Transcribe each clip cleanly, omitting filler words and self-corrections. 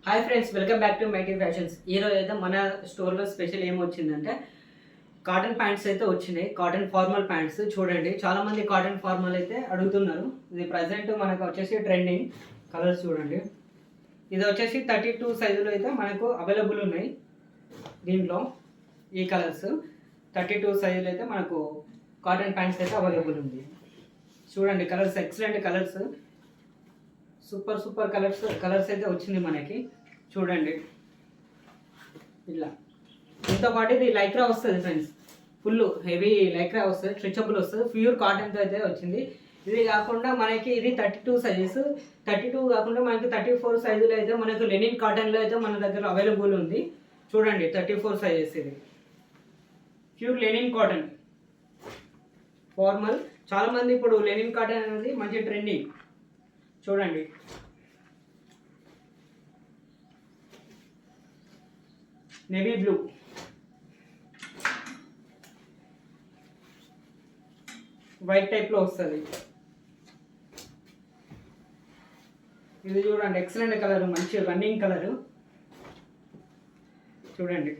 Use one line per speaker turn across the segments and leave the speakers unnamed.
Hi friends, welcome back to mighty fashions. ఈరోజు అయితే మన స్టోర్లో స్పెషల్ ఏమొచ్చిందంటే కాటన్ ప్యాంట్స్ అయితే వచ్చినాయి. కాటన్ ఫార్మల్ ప్యాంట్స్ చూడండి, చాలామంది కాటన్ ఫార్మల్ అయితే అడుగుతున్నారు. ఇది ప్రజెంట్ మనకు వచ్చేసి ట్రెండింగ్ కలర్స్ చూడండి. ఇది వచ్చేసి 32 సైజులో అయితే మనకు అవైలబుల్ ఉన్నాయి. దీంట్లో ఈ కలర్స్ 32 సైజులో అయితే మనకు కాటన్ ప్యాంట్స్ అయితే అవైలబుల్ ఉంది. చూడండి, colours excellent colours, super colours అయితే వచ్చింది మనకి. చూడండి, ఇలా దీంతో పాటు ఇది లైక్రా వస్తుంది ఫ్రెండ్స్, ఫుల్ హెవీ లైక్రా వస్తుంది, స్ట్రెచబుల్ వస్తుంది, ప్యూర్ కాటన్తో అయితే వచ్చింది. ఇది కాకుండా మనకి ఇది 32 సైజెస్, 32 కాకుండా మనకి 34 సైజులో అయితే మనకు లెనిన్ కాటన్లో అయితే మన దగ్గర అవైలబుల్ ఉంది. చూడండి, 34 సైజెస్, ఇది ప్యూర్ లెనిన్ కాటన్ ఫార్మల్. చాలామంది ఇప్పుడు లెనిన్ కాటన్ అనేది మంచి ట్రెండింగ్. చూడండి, నేవీ బ్లూ, వైట్ టైప్లో వస్తుంది. ఇది చూడండి, ఎక్సలెంట్ కలర్, మంచి రన్నింగ్ కలరు. చూడండి,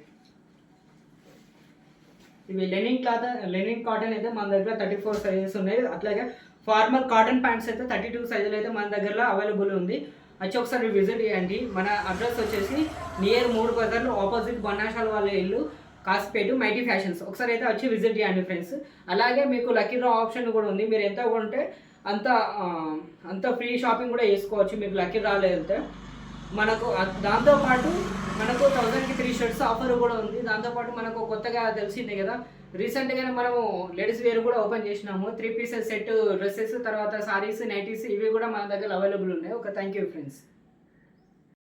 ఇవి లెనిన్ కాటన్ అయితే మన దగ్గర 34 సైజెస్ ఉన్నాయి. అట్లాగే ఫార్మల్ కాటన్ ప్యాంట్స్ అయితే 32 సైజులు అయితే మన దగ్గర అవైలబుల్ ఉంది. వచ్చి ఒకసారి విజిట్ చేయండి. మన అడ్రస్ వచ్చేసి నియర్ 3 బజార్లు ఆపోజిట్ బన్నాషాల వాళ్ళ ఇల్లు, కాసిపేట, మైటీ ఫ్యాషన్స్. ఒకసారి అయితే వచ్చి విజిట్ చేయండి ఫ్రెండ్స్. అలాగే మీకు లక్కీ డ్రా ఆప్షన్ కూడా ఉంది. మీరు ఎంత కొంటే అంత ఫ్రీ షాపింగ్ కూడా చేసుకోవచ్చు మీకు లక్కీ డ్రా వెళ్తే. మనకు దాంతోపాటు మనకు 1000కి 3 షర్ట్స్ ఆఫర్ కూడా ఉంది. దాంతోపాటు మనకు కొత్తగా తెలిసిందే కదా, రీసెంట్గానే మనము లేడీస్ వేర్ కూడా ఓపెన్ చేసినాము. 3 పీసెస్ సెట్ డ్రెస్సెస్, తర్వాత సారీస్, నైటీస్, ఇవి కూడా మన దగ్గర అవైలబుల్ ఉన్నాయి. Thank you friends.